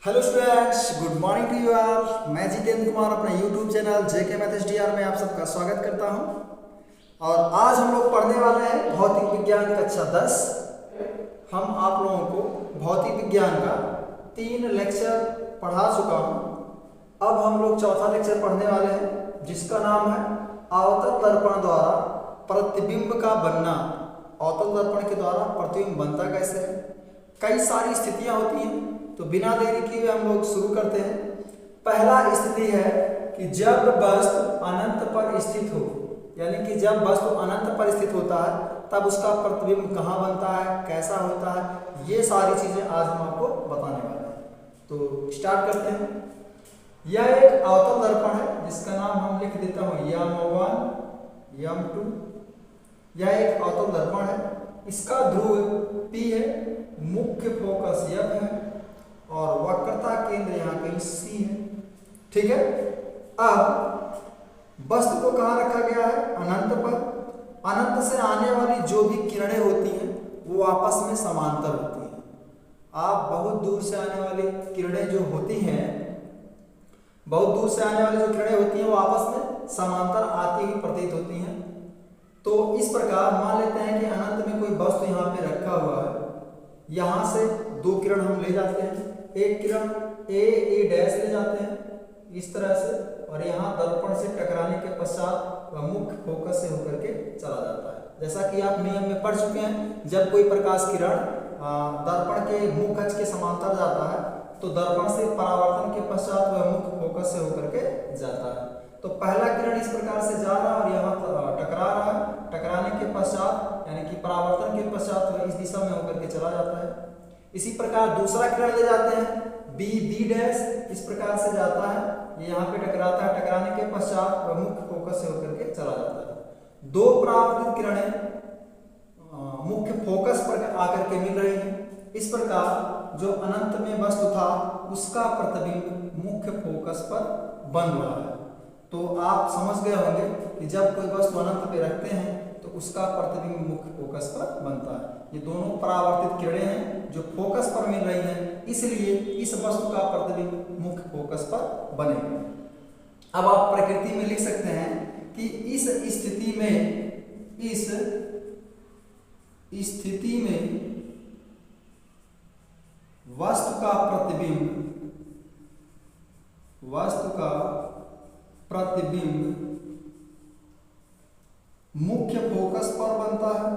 Hello students, good morning to you all. मैं जितेंद्र कुमार अपना YouTube channel JK math HDR में आप सबका स्वागत करता हूं। और आज हम लोग पढ़ने वाले हैं भौतिक विज्ञान कक्षा 10। हम आप लोगों को भौतिक विज्ञान का 3 लेक्चर पढ़ा चुका हूं। अब हम लोग चौथा लेक्चर पढ़ने वाले हैं जिसका नाम है अवतल दर्पण द्वारा प्रतिबिंब का बनना। अवतल दर्पण के द्वारा प्रतिबिंब बनता कैसे है, कई सारी स्थितियां होती हैं। तो बिना देरी किए हम लोग शुरू करते हैं। पहला स्थिति है कि जब वस्तु अनंत पर स्थित हो, यानी कि जब वस्तु अनंत पर स्थित होता है तब उसका प्रतिबिंब कहाँ बनता है, कैसा होता है, ये सारी चीजें आज हम आपको बताने वाले हैं। तो स्टार्ट करते हैं। यह एक अवतल दर्पण है जिसका नाम हम लिख देता हूँ M1 M2। यह एक अवतल दर्पण है। इसका ध्रुव P है, मुख्य फोकस F है और वक्रता केंद्र यहाँ कहीं C है। ठीक है। अब वस्तु को कहाँ रखा गया है, अनंत पर। अनंत से आने वाली जो भी किरणें होती हैं वो आपस में समांतर होती हैं। आप बहुत दूर से आने वाली किरणें जो होती हैं, बहुत दूर से आने वाली जो किरणें होती हैं वो आपस में समांतर आती हुई प्रतीत होती हैं। तो इस प्रकार मान लेते हैं कि अनंत में कोई वस्तु यहाँ पे रखा हुआ है। यहाँ से 2 किरण हम ले जाते हैं, एक किरण ए डैश ले जाते हैं इस तरह से, और यहाँ दर्पण से टकराने के पश्चात वह मुख्य फोकस से होकर के चला जाता है। जैसा कि आप नियम में पढ़ चुके हैं, जब कोई प्रकाश किरण दर्पण के मुख्य अक्ष के समांतर जाता है तो दर्पण से परावर्तन के पश्चात वह मुख्य फोकस से होकर के जाता है। तो पहला किरण इस प्रकार से जा रहा है और यहाँ टकरा रहा है। टकराने के पश्चात यानी कि परावर्तन के पश्चात वह इस दिशा में होकर के चला जाता है। इसी प्रकार दूसरा किरण ले जाते हैं बी डैश, इस प्रकार से जाता है, ये यहाँ पे टकराता है। टकराने के पश्चात वह मुख्य फोकस से होकर के चला जाता है। 2 परावर्तित किरणें मुख्य फोकस पर आकर के मिल रही हैं। इस प्रकार जो अनंत में वस्तु था उसका प्रतिबिंब मुख्य फोकस पर बन रहा है। तो आप समझ गए होंगे कि जब कोई वस्तु अनंत पे रखते हैं तो उसका प्रतिबिंब मुख्य फोकस पर बनता है। ये दोनों परावर्तित किरणें हैं जो फोकस पर मिल रही हैं, इसलिए इस वस्तु का प्रतिबिंब मुख्य फोकस पर बनेगा। अब आप प्रकृति में लिख सकते हैं कि इस स्थिति में वस्तु का प्रतिबिंब मुख्य फोकस पर बनता है।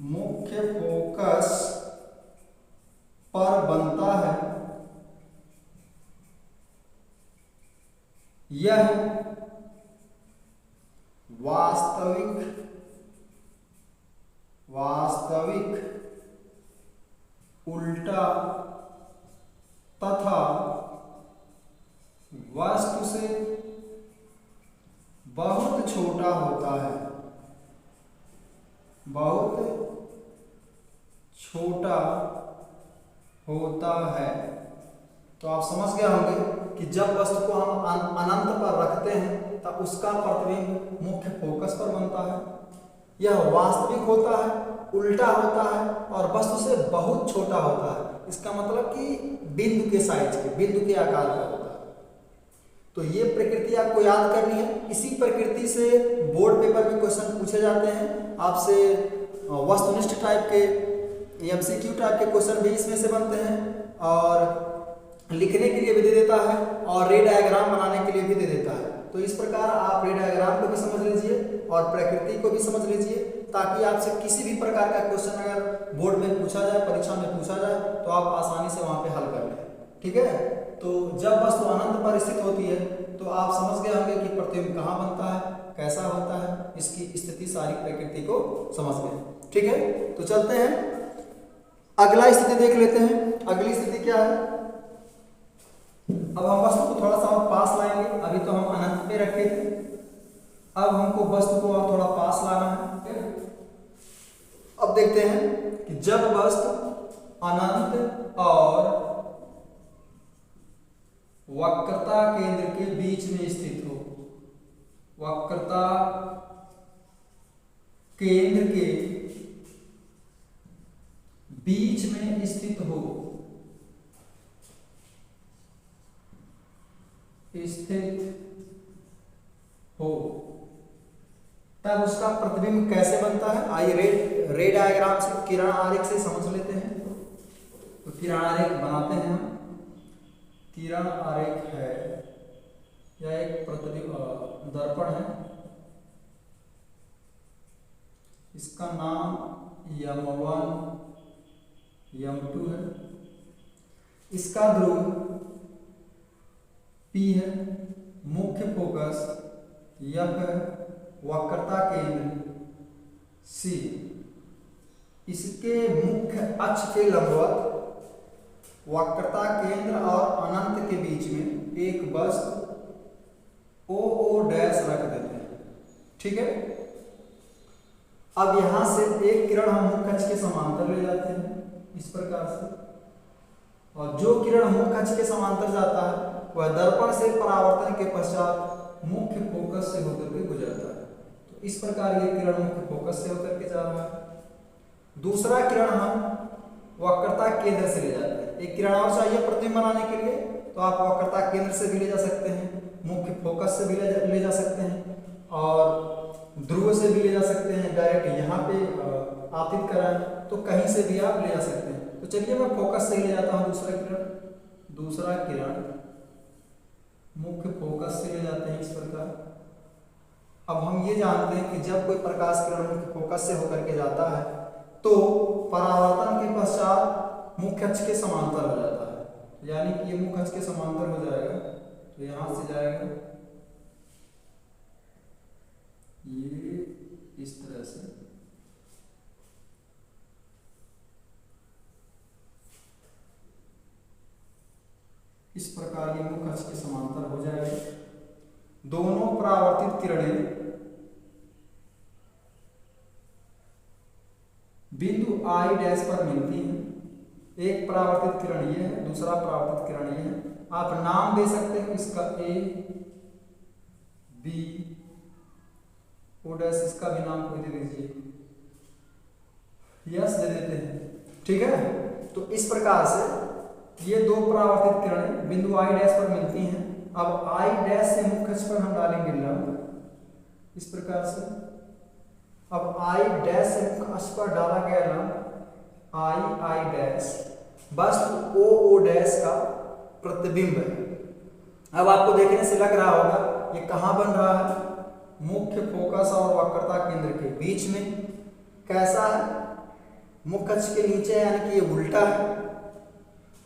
मुख्य फोकस पर बनता है। यह वास्तविक उल्टा तथा वस्तु से बहुत छोटा होता है। बहुत छोटा होता है। तो आप समझ गए होंगे कि जब वस्तु को हम अनंत पर रखते हैं तब उसका प्रतिबिंब मुख्य फोकस पर बनता है। यह वास्तविक होता है, उल्टा होता है और वस्तु से बहुत छोटा होता है। इसका मतलब कि बिंदु के साइज के, बिंदु के आकार का होता है। तो ये प्रकृति आपको याद करनी है। इसी प्रकृति से बोर्ड पेपर में क्वेश्चन पूछे जाते हैं आपसे। वस्तुनिष्ठ टाइप के, एमसीक्यू टाइप के क्वेश्चन भी इसमें से बनते हैं और लिखने के लिए भी दे देता है और रे डायग्राम बनाने के लिए भी दे देता है। तो इस प्रकार आप रे डायग्राम को भी समझ लीजिए और प्रकृति को भी समझ लीजिए, ताकि आपसे किसी भी प्रकार का क्वेश्चन अगर बोर्ड में पूछा जाए, परीक्षा में पूछा जाए, तो आप आसानी से वहां पे हल कर लें। ठीक है। तो जब वस्तु अनंत पर स्थित होती है तो आप समझ गए होंगे कि प्रतिबिंब कहाँ बनता है, कैसा होता है, इसकी स्थिति सारी प्रकृति को समझ गए। ठीक है। तो चलते हैं, अगला स्थिति देख लेते हैं। अगली स्थिति क्या है, अब हम वस्तु को थोड़ा सा और पास लाएंगे। अभी तो हम अनंत पे रखे थे, अब हमको वस्तु को और थोड़ा पास लाना है। अब देखते हैं कि जब वस्तु अनंत और वक्रता केंद्र के बीच में स्थित हो, वक्रता केंद्र के बीच में स्थित हो, स्थित हो तब उसका प्रतिबिंब कैसे बनता है? आइए रे डायग्राम से, किरण आरेख से समझ लेते हैं। तो किरण आरेख बनाते हैं हम। किरण आरेख है, यह एक प्रतिबिंब दर्पण है, इसका नाम M1 M2 है, इसका ध्रुव P है, मुख्य फोकस F है, वक्रता केंद्र C, इसके मुख्य अक्ष के लंबवत वक्रता केंद्र और अनंत के बीच में एक वस्तु OO डैश रख देते हैं। ठीक है, अब यहां से एक किरण हम मुख्य अक्ष के समांतर ले जाते हैं इस प्रकार से, और जो किरण मुख्य अक्ष के समांतर जाता है वह दर्पण से परावर्तन के पश्चात मुख्य फोकस से होकर के गुजरता है। तो इस प्रकार ये किरण मुख्य फोकस से होकर के जा रहा है। दूसरा किरण हम वक्रता केंद्र से ले जाते हैं। एक किरण और चाहिए प्रतिबिंब बनाने के लिए, तो आप वक्रता केंद्र से भी ले जा सकते हैं, मुख्य फोकस से भी ले जा सकते हैं, और ध्रुव से भी ले जा सकते हैं। डायरेक्ट यहाँ पे आपतित कराएं तो कहीं से भी आप ले जा सकते हैं। तो चलिए मैं फोकस से ही ले जाता हूँ दूसरा किरण मुख्य फोकस से ले जाते हैं इस प्रकार। अब हम ये जानते हैं कि जब कोई प्रकाश किरण मुख्य फोकस से होकर के जाता है तो परावर्तन के पश्चात मुख्य अक्ष के समांतर हो जाता है, यानी कि ये मुख्य अक्ष के समांतर हो जाएगा। तो यहां से जाएगा ये इस तरह से, इस प्रकार ये मुख्य अक्ष के समांतर हो जाएगा। दोनों परावर्तित किरणें बिंदु I डैश पर मिलती हैं। एक परावर्तित किरण ये है, दूसरा परावर्तित किरण ये है। आप नाम दे सकते हैं इसका A, B, O डैश, इसका भी नाम कोई दे दीजिए, यस दे देते हैं। ठीक है, तो इस प्रकार से ये दो परावर्तित किरणें बिंदु I डैश पर मिलती हैं। अब I डैश से मुख्य अक्ष पर हम डालेंगे लंब इस प्रकार से। अब I डैश से मुख्य अक्ष पर डाला गया लंब I डैश वस्तु OO डैश का प्रतिबिंब है। अब आपको देखने से लग रहा होगा ये कहाँ बन रहा है? मुख्य फोकस और वक्रता केंद्र के बीच में। कैसा है? मुख्य अक्ष के नीचे, यानी कि ये उल्टा है,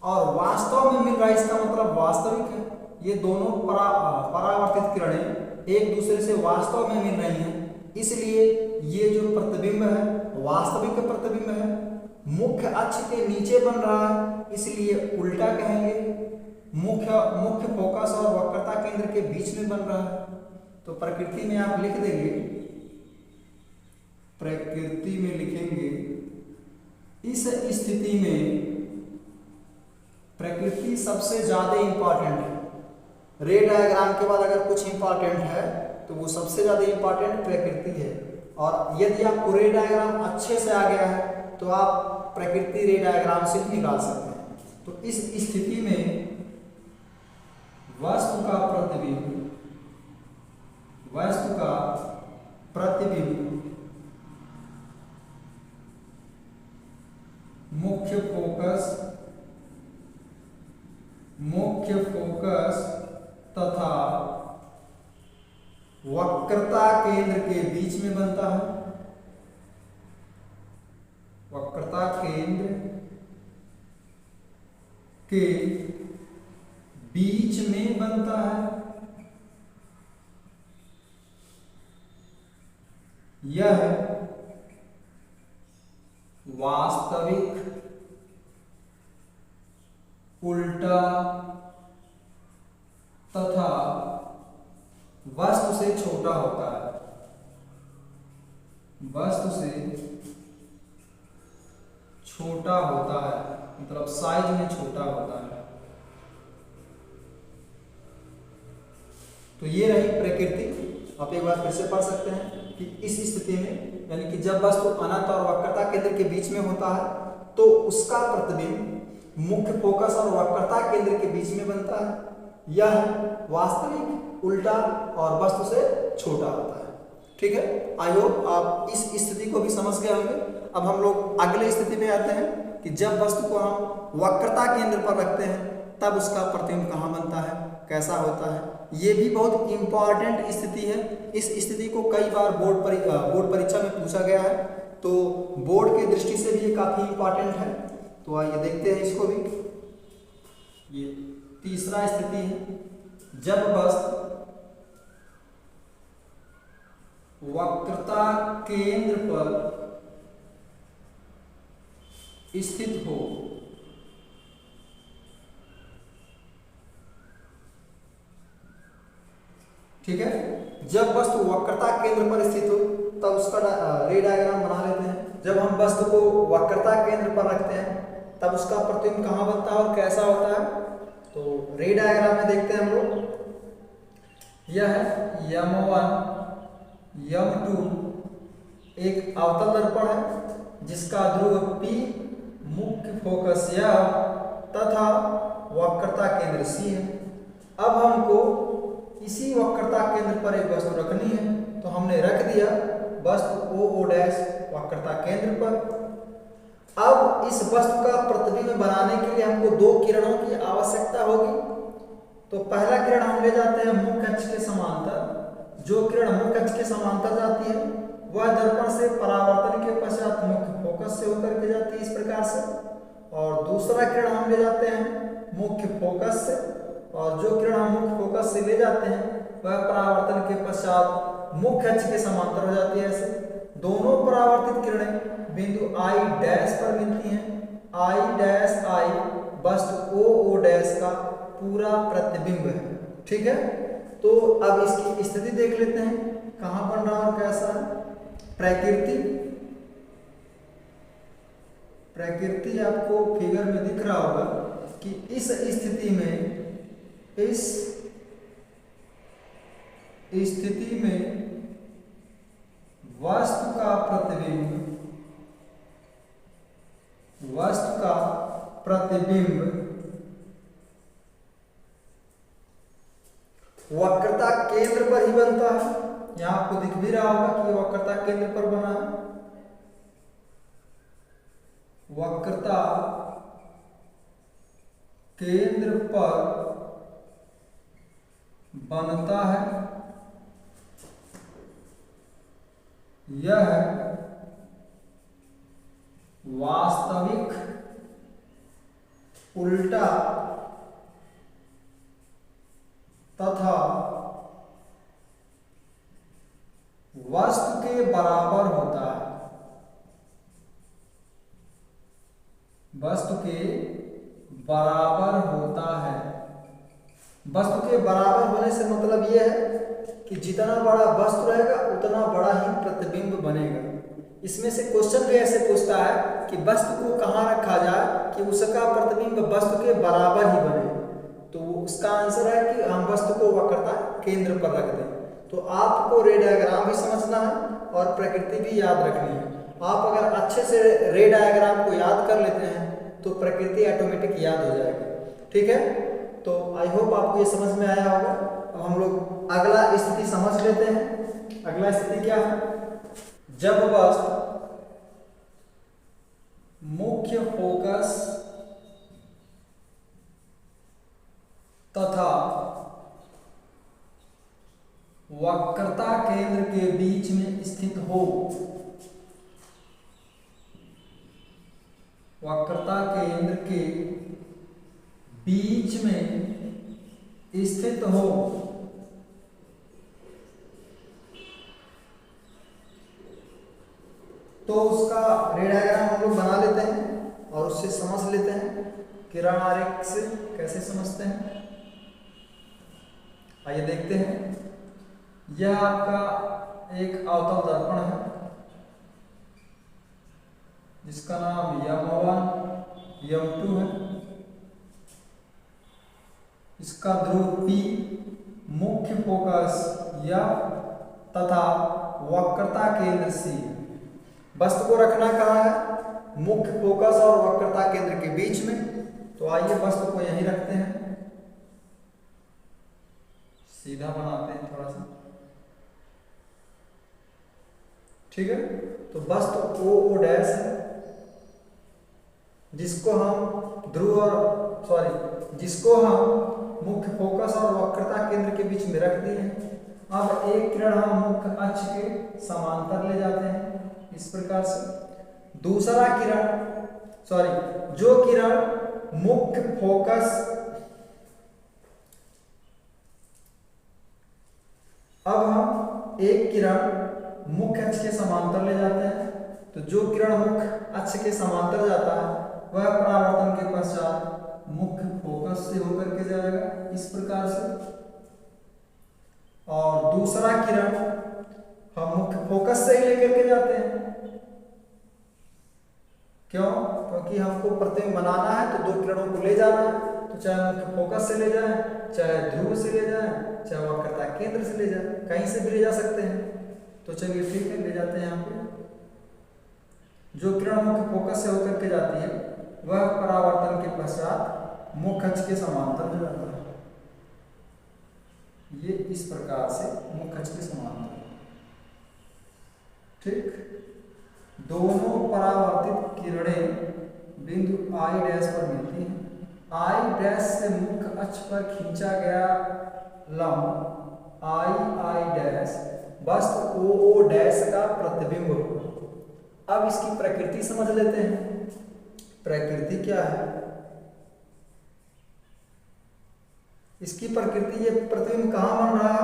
और वास्तव में मिल रहा है, इसका मतलब वास्तविक है। ये दोनों परावर्तित किरणें एक दूसरे से वास्तव में मिल रही हैं, इसलिए ये जो प्रतिबिंब है वास्तविक प्रतिबिंब है। मुख्य अक्ष के नीचे बन रहा है, इसलिए उल्टा कहेंगे। मुख्य फोकस और वक्रता केंद्र के बीच में बन रहा है। तो प्रकृति में आप लिख देंगे, प्रकृति में लिखेंगे इस स्थिति में प्रकृति सबसे ज्यादा इंपॉर्टेंट है। रे डायग्राम के बाद अगर कुछ इंपॉर्टेंट है तो वो सबसे ज्यादा इंपॉर्टेंट प्रकृति है। और यदि आपको रे डायग्राम अच्छे से आ गया है तो आप प्रकृति रे डायग्राम से भी निकाल सकते हैं। तो इस स्थिति में वस्तु का प्रतिबिंब मुख्य फोकस तथा वक्रता केंद्र के बीच में बनता है। वक्रता केंद्र के बीच में बनता है। यह वास्तविक, उल्टा तथा वस्तु से छोटा होता है। वस्तु से छोटा होता है, मतलब साइज में छोटा होता है। तो ये रही प्रकृति। आप एक बार फिर से पढ़ सकते हैं कि इस स्थिति में, यानी कि जब वस्तु अनंत और वक्रता केंद्र के बीच में होता है तो उसका प्रतिबिंब मुख्य फोकस और वक्रता केंद्र के बीच में बनता है। यह वास्तविक, उल्टा और वस्तु से छोटा होता है। ठीक है, आई होप आप इस स्थिति को भी समझ गए होंगे। अब हम लोग अगले स्थिति में आते हैं कि जब वस्तु को हम वक्रता केंद्र पर रखते हैं तब उसका प्रतिबिंब कहाँ बनता है, कैसा होता है। ये भी बहुत इंपॉर्टेंट स्थिति है। इस स्थिति को कई बार बोर्ड परीक्षा में पूछा गया है, तो बोर्ड की दृष्टि से भी ये काफी इंपॉर्टेंट है। तो आइए देखते हैं इसको भी। ये तीसरा स्थिति है, जब वस्तु वक्रता केंद्र पर स्थित हो। ठीक है, जब वस्तु वक्रता केंद्र पर स्थित हो तब उसका रे डायग्राम बना लेते हैं। जब हम वस्तु को वक्रता केंद्र पर रखते हैं तब उसका प्रतिबिंब कहाँ बनता है और कैसा होता है। तो रे डायग्राम में देखते हैं हम लोग। यह है M1 M2 एक अवतल दर्पण है जिसका ध्रुव P, मुख्य फोकस यह तथा वक्रता केंद्र C है। अब हमको इसी वक्रता केंद्र पर एक वस्तु रखनी है, तो हमने रख दिया वस्तु OO' वक्रता केंद्र पर। अब इस वस्तु का प्रतिबिंब बनाने के लिए हमको दो किरणों की आवश्यकता होगी। तो पहला किरण हम ले जाते हैं मुख्य अक्ष के समांतर। जो किरण मुख्य अक्ष के समांतर जाती है वह दर्पण से परावर्तन के पश्चात मुख्य फोकस से होकर के जाती है इस प्रकार से। और दूसरा किरण हम ले जाते हैं मुख्य फोकस से, और जो किरण हम मुख्य फोकस से ले जाते हैं वह परावर्तन के पश्चात मुख्य अक्ष के समांतर हो जाती है। ऐसे दोनों परावर्तित किरणें बिंदु I' पर मिलती हैं। I' वस्तु OO' का पूरा प्रतिबिंब है। ठीक है, तो अब इसकी स्थिति देख लेते हैं कहाँ बन रहा और कैसा है। प्रकृति आपको फिगर में दिख रहा होगा कि इस स्थिति में वस्तु का प्रतिबिंब वक्रता केंद्र पर ही बनता है। यहां आपको दिख भी रहा होगा कि वक्रता केंद्र पर बना है। वक्रता केंद्र पर बनता है। यह वास्तविक, उल्टा तथा वस्तु के बराबर होता है। वस्तु के बराबर होता है। वस्तु के बराबर होने से मतलब यह है कि जितना बड़ा वस्तु रहेगा उतना बड़ा ही प्रतिबिंब बनेगा। इसमें से क्वेश्चन भी ऐसे पूछता है कि वस्तु को कहाँ रखा जाए कि उसका प्रतिबिंब वस्तु के बराबर ही बने। तो उसका आंसर है कि हम वस्तु को वक्रता केंद्र पर रख दें। तो आपको रे डायग्राम भी समझना है और प्रकृति भी याद रखनी है। आप अगर अच्छे से रे डायग्राम को याद कर लेते हैं तो प्रकृति ऑटोमेटिक याद हो जाएगी। ठीक है, तो आई होप आपको ये समझ में आया होगा। अब हम लोग अगला स्थिति समझ लेते हैं। अगला स्थिति क्या है, जब वस्तु मुख्य फोकस तथा वक्रता केंद्र के बीच में स्थित हो। वक्रता केंद्र के बीच में स्थित हो तो उसका रे डायग्राम हम लोग बना लेते हैं और उससे समझ लेते हैं किरण आरेख से कैसे समझते हैं। आइए देखते हैं। यह आपका एक अवतल दर्पण है जिसका नाम M1 M2 है। इसका ध्रुव P, मुख्य फोकस F तथा वक्रता केंद्र C। वस्तु को रखना कहाँ है, मुख्य फोकस और वक्रता केंद्र के बीच में। तो आइए वस्तु को यहीं रखते हैं। सीधा बनाते हैं थोड़ा सा, ठीक है। तो वस्तु ओ ओ डैश है, जिसको हम ध्रुव और जिसको हम मुख्य फोकस और वक्रता केंद्र के बीच में रख दिए हैं। अब एक किरण हम मुख्य अक्ष के समांतर ले जाते हैं इस प्रकार से। दूसरा किरण जो किरण मुख्य फोकस, अब हम एक किरण मुख्य अक्ष के समांतर ले जाते हैं। तो जो किरण मुख्य अक्ष के समांतर जाता है वह परावर्तन के पश्चात मुख्य फोकस से होकर के जाएगा इस प्रकार से। और दूसरा किरण हम मुख्य फोकस से ही लेकर के जाते हैं। क्यों? क्योंकि हमको प्रतिबिंब बनाना है तो दो किरणों को ले जाना है, तो चाहे मुख्य फोकस से ले जाए, चाहे ध्रुव से ले जाए, चाहे वक्रता केंद्र से ले जाए, कहीं से भी ले जा सकते हैं। तो चलिए ठीक है, ले जाते हैं यहाँ पे। जो किरण मुख्य फोकस से होकर के जाती है वह परावर्तन के पश्चात मुख्य अक्ष के समांतर हो जाता है। ये इस प्रकार से मुख्य अक्ष के समांतर, ठीक। दोनों परावर्तित किरणें बिंदु आई डैश पर मिलती हैं। आई डैश से मुख्य अक्ष पर खींचा गया लंब आई डैश वस्तु ओ डैश का प्रतिबिंब होगा। अब इसकी प्रकृति समझ लेते हैं। प्रकृति क्या है इसकी? प्रकृति, ये प्रतिबिंब कहाँ बन रहा है?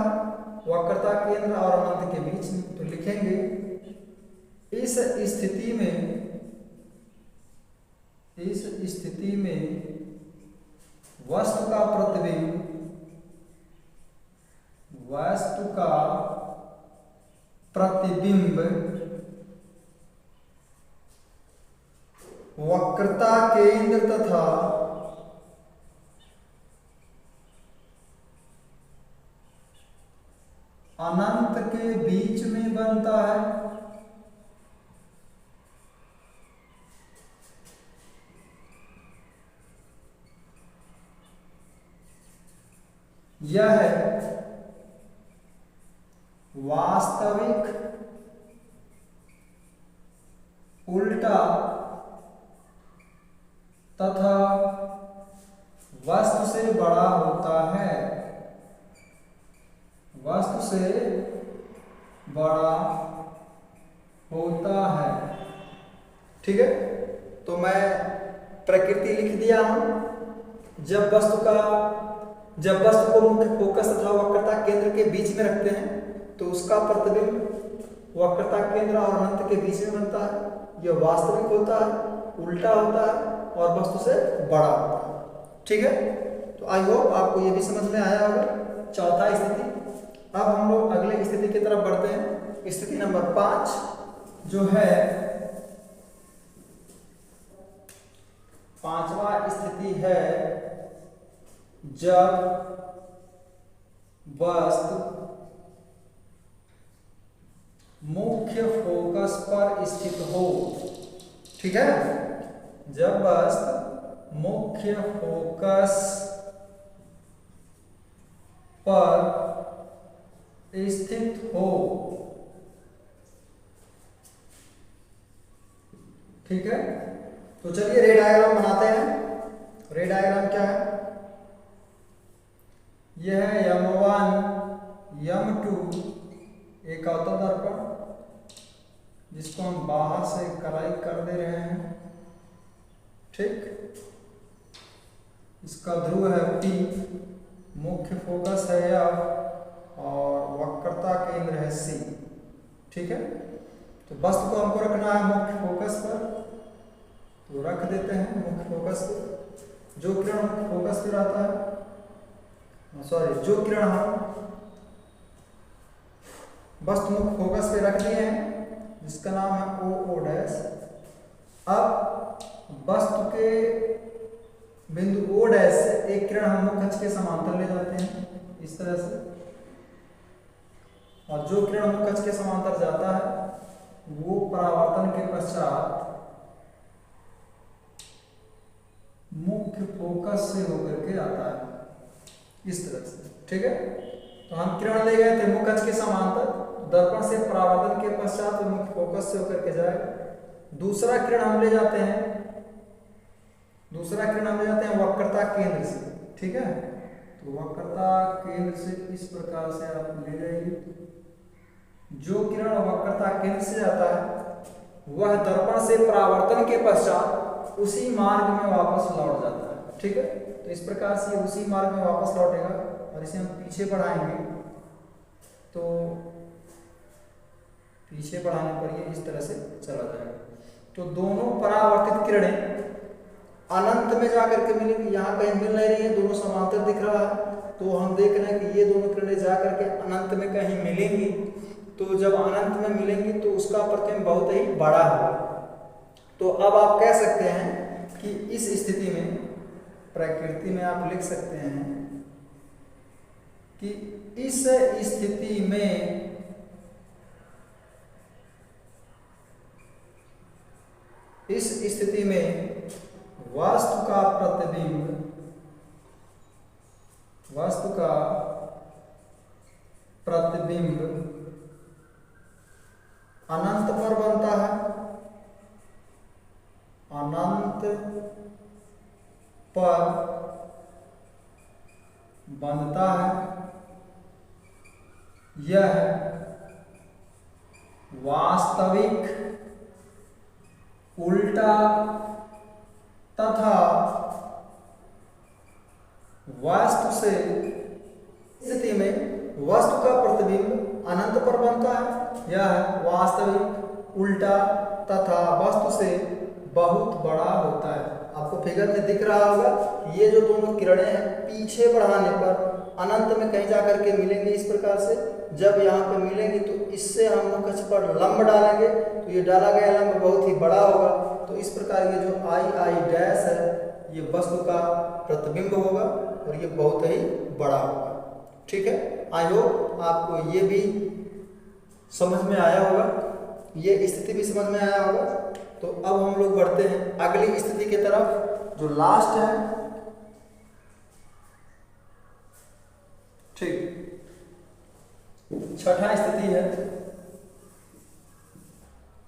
वक्रता केंद्र और अनंत के बीच में। तो लिखेंगे इस स्थिति में वस्तु का प्रतिबिंब वक्रता केंद्र तथा अनंत के बीच में बनता है। यह वास्तविक, उल्टा तथा वस्तु से बड़ा होता है। वस्तु से बड़ा होता है, ठीक है। तो मैं प्रकृति लिख दिया हूं। जब वस्तु को मुख्य फोकस तथा वक्रता केंद्र के बीच में रखते हैं तो उसका प्रतिबिंब वक्रता केंद्र और अनंत के बीच में बनता है। यह वास्तविक होता है, उल्टा होता है और वस्तु से बड़ा होता है, ठीक है। तो आई होप आपको ये भी समझ में आया होगा। चौथा स्थिति। अब हम लोग अगले स्थिति की तरफ बढ़ते हैं। स्थिति नंबर 5 जो है, पांचवा स्थिति है जब वस्तु मुख्य फोकस पर स्थित हो, ठीक है। जब वस्तु मुख्य फोकस पर स्थित हो, ठीक है। तो चलिए रे डायग्राम बनाते हैं। रे डायग्राम क्या है? यह है M1 M2 एक अवतल दर्पण जिसको हम बाहर से कलाई कर दे रहे हैं, ठीक। इसका ध्रुव है P, मुख्य फोकस है F और वक्रता केंद्र है C, ठीक है। तो वस्तु को हमको रखना है मुख्य फोकस पर, तो रख देते हैं मुख्य फोकस पर। जो किरण मुख्य फोकस पर आता है, जो किरण हम वस्तु मुख्य फोकस पे रख दिए हैं जिसका नाम है ओ डैश। अब वस्तु के बिंदु ओ डैश से एक किरण हम मुख्य अक्ष के समांतर ले जाते हैं इस तरह से, और जो किरण मुख्य अक्ष के समांतर जाता है वो परावर्तन के पश्चात मुख्य फोकस से होकर के आता है इस तरह से, ठीक है। तो हम किरण ले गए थे मुख्य अक्ष के समांतर, दर्पण से परावर्तन के पश्चात मुख्य फोकस से होकर के जाएगा। दूसरा किरण हम ले जाते हैं वक्रता केंद्र से, ठीक है। तो वक्रता केंद्र से इस प्रकार से आप ले जाएंगे। जो किरण वक्रता केंद्र से जाता है वह दर्पण से परावर्तन के पश्चात उसी मार्ग में वापस लौट जाता है, ठीक है। तो इस प्रकार से उसी मार्ग में वापस लौटेगा और इसे हम पीछे बढ़ाएंगे, तो पीछे बढ़ाने पर ये इस तरह से चला जाएगा। तो दोनों परावर्तित किरणें अनंत में जाकर के मिलेंगी। यहाँ कहीं मिल नहीं रही है, दोनों समांतर दिख रहा है, तो हम देख रहे हैं कि ये दोनों किरणें जाकर के अनंत में कहीं मिलेंगी। तो जब अनंत में मिलेंगी तो उसका प्रतिबिंब बहुत ही बड़ा होगा। तो अब आप कह सकते हैं कि इस स्थिति में प्रकृति में आप लिख सकते हैं कि इस स्थिति में वस्तु का प्रतिबिंब अनंत पर बनता है, यह वास्तविक, उल्टा तथा वास्तु से स्थिति में वस्तु का प्रतिबिंब अनंत पर बनता है। यह वास्तविक, उल्टा तथा वस्तु से बहुत बड़ा होता है। आपको फिगर में दिख रहा होगा ये जो दोनों किरणें हैं पीछे बढ़ाने पर अनंत में कहीं जाकर के मिलेंगे इस प्रकार से। जब यहाँ पे मिलेंगी तो इससे हम मुख्य अक्ष पर लंब डालेंगे तो ये डाला गया लंब बहुत ही बड़ा होगा। तो इस प्रकार ये जो आई डैश है ये वस्तु का प्रतिबिंब होगा और ये बहुत ही बड़ा होगा, ठीक है। आई होप आपको ये भी समझ में आया होगा, ये स्थिति भी समझ में आया होगा। तो अब हम लोग बढ़ते हैं अगली स्थिति की तरफ जो लास्ट है, ठीक। छठा स्थिति है।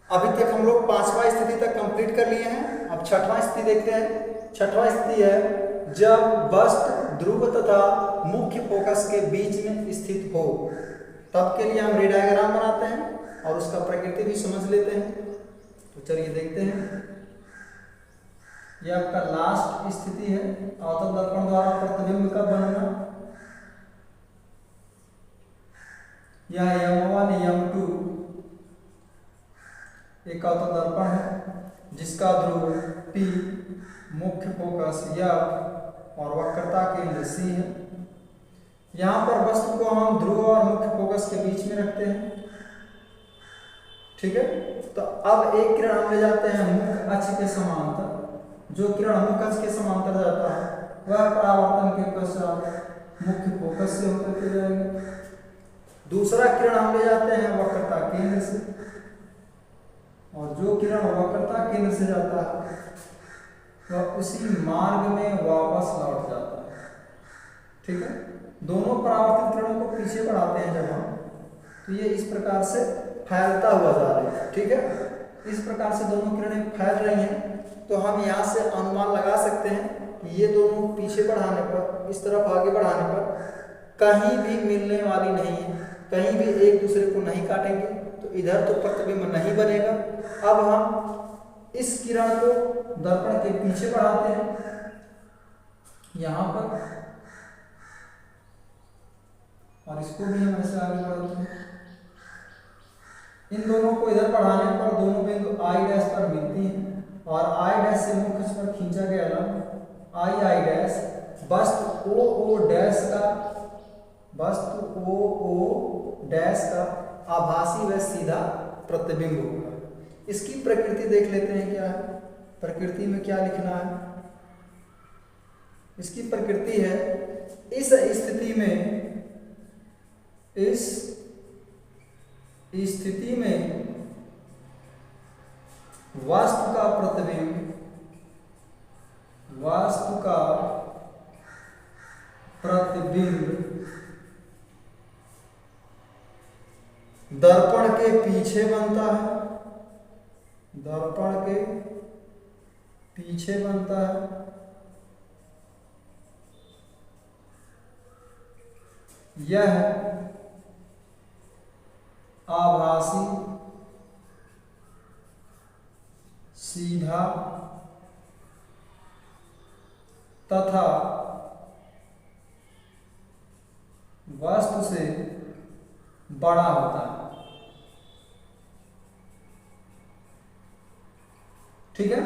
अभी तक हम लोग पांचवा स्थिति तक कंप्लीट कर लिए हैं। अब छठवां स्थिति देखते हैं। छठवां स्थिति है जब वस्तु ध्रुव तथा मुख्य फोकस के बीच में स्थित हो। तब के लिए हम रे डायग्राम बनाते हैं और उसका प्रकृति भी समझ लेते हैं। तो चलिए देखते हैं। यह आपका लास्ट स्थिति है, अवतल दर्पण द्वारा प्रतिबिंब का बनना। यह M1 M2 एक अवतल दर्पण है जिसका ध्रुव P, मुख्य फोकस F और वक्रता केंद्र C है। यहाँ पर वस्तु को हम ध्रुव और मुख्य फोकस के बीच में रखते हैं, ठीक है। तो अब एक किरण हम ले जाते हैं मुख्य अक्ष के समांतर। जो किरण मुख्य अक्ष के समांतर जाता है वह परावर्तन के पश्चात मुख्य फोकस से होकर के जाएगा। दूसरा किरण हम ले जाते हैं वक्रता केंद्र से, और जो किरण वक्रता केंद्र से जाता है वह उसी मार्ग में वापस लौट जाता है, ठीक है। दोनों परावर्तित किरणों को पीछे बढ़ाते हैं जब हम, तो ये इस प्रकार से फैलता हुआ जा रहा है, ठीक है। इस प्रकार से दोनों किरणें फैल रही हैं। तो हम यहाँ से अनुमान लगा सकते हैं कि ये दोनों पीछे बढ़ाने पर, इस तरफ आगे बढ़ाने पर कहीं भी मिलने वाली नहीं है, कहीं भी एक दूसरे को नहीं काटेंगे, तो इधर तो प्रतिबिंब नहीं बनेगा। अब हम इस किरण को दर्पण के पीछे बढ़ाते हैं यहाँ पर, और इसको भी हम ऐसे आगे बढ़ाते हैं। इन दोनों को इधर बढ़ाने पर दोनों बिंदु I डैश पर मिलती हैं और I डैश से मुख्य अक्ष पर खींचा गया लंब I डैश वस्तु OO डैश का आभासी व सीधा प्रतिबिंब होगा। इसकी प्रकृति देख लेते हैं क्या है। प्रकृति में क्या लिखना है। इसकी प्रकृति है इस स्थिति में वस्तु का प्रतिबिंब दर्पण के पीछे बनता है, दर्पण के पीछे बनता है। यह आभासी सीधा तथा वस्तु से बड़ा होता है। ठीक है,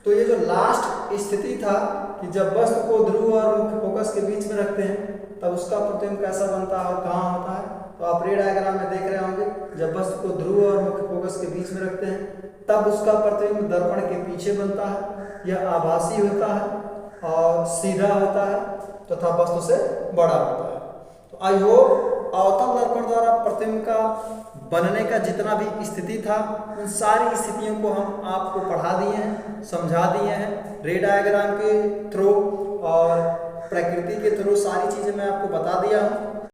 तो ये जो लास्ट स्थिति था कि जब वस्तु को ध्रुव और मुख्य फोकस के बीच में रखते हैं तब उसका प्रतिबिंब कैसा बनता है और कहाँ होता है, तो आप रे डायग्राम में देख रहे होंगे। जब वस्तु को ध्रुव और मुख्य फोकस के बीच में रखते हैं तब उसका प्रतिबिंब दर्पण के पीछे बनता है। यह आभासी होता है और सीधा होता है तथा वस्तु से बड़ा होता है। तो आई होप अवतल दर्पण द्वारा प्रतिबिंब का बनने का जितना भी स्थिति था उन सारी स्थितियों को हम आपको पढ़ा दिए हैं, समझा दिए हैं। रे डायग्राम के थ्रू और प्रकृति के थ्रू सारी चीजें मैं आपको बता दिया हूँ।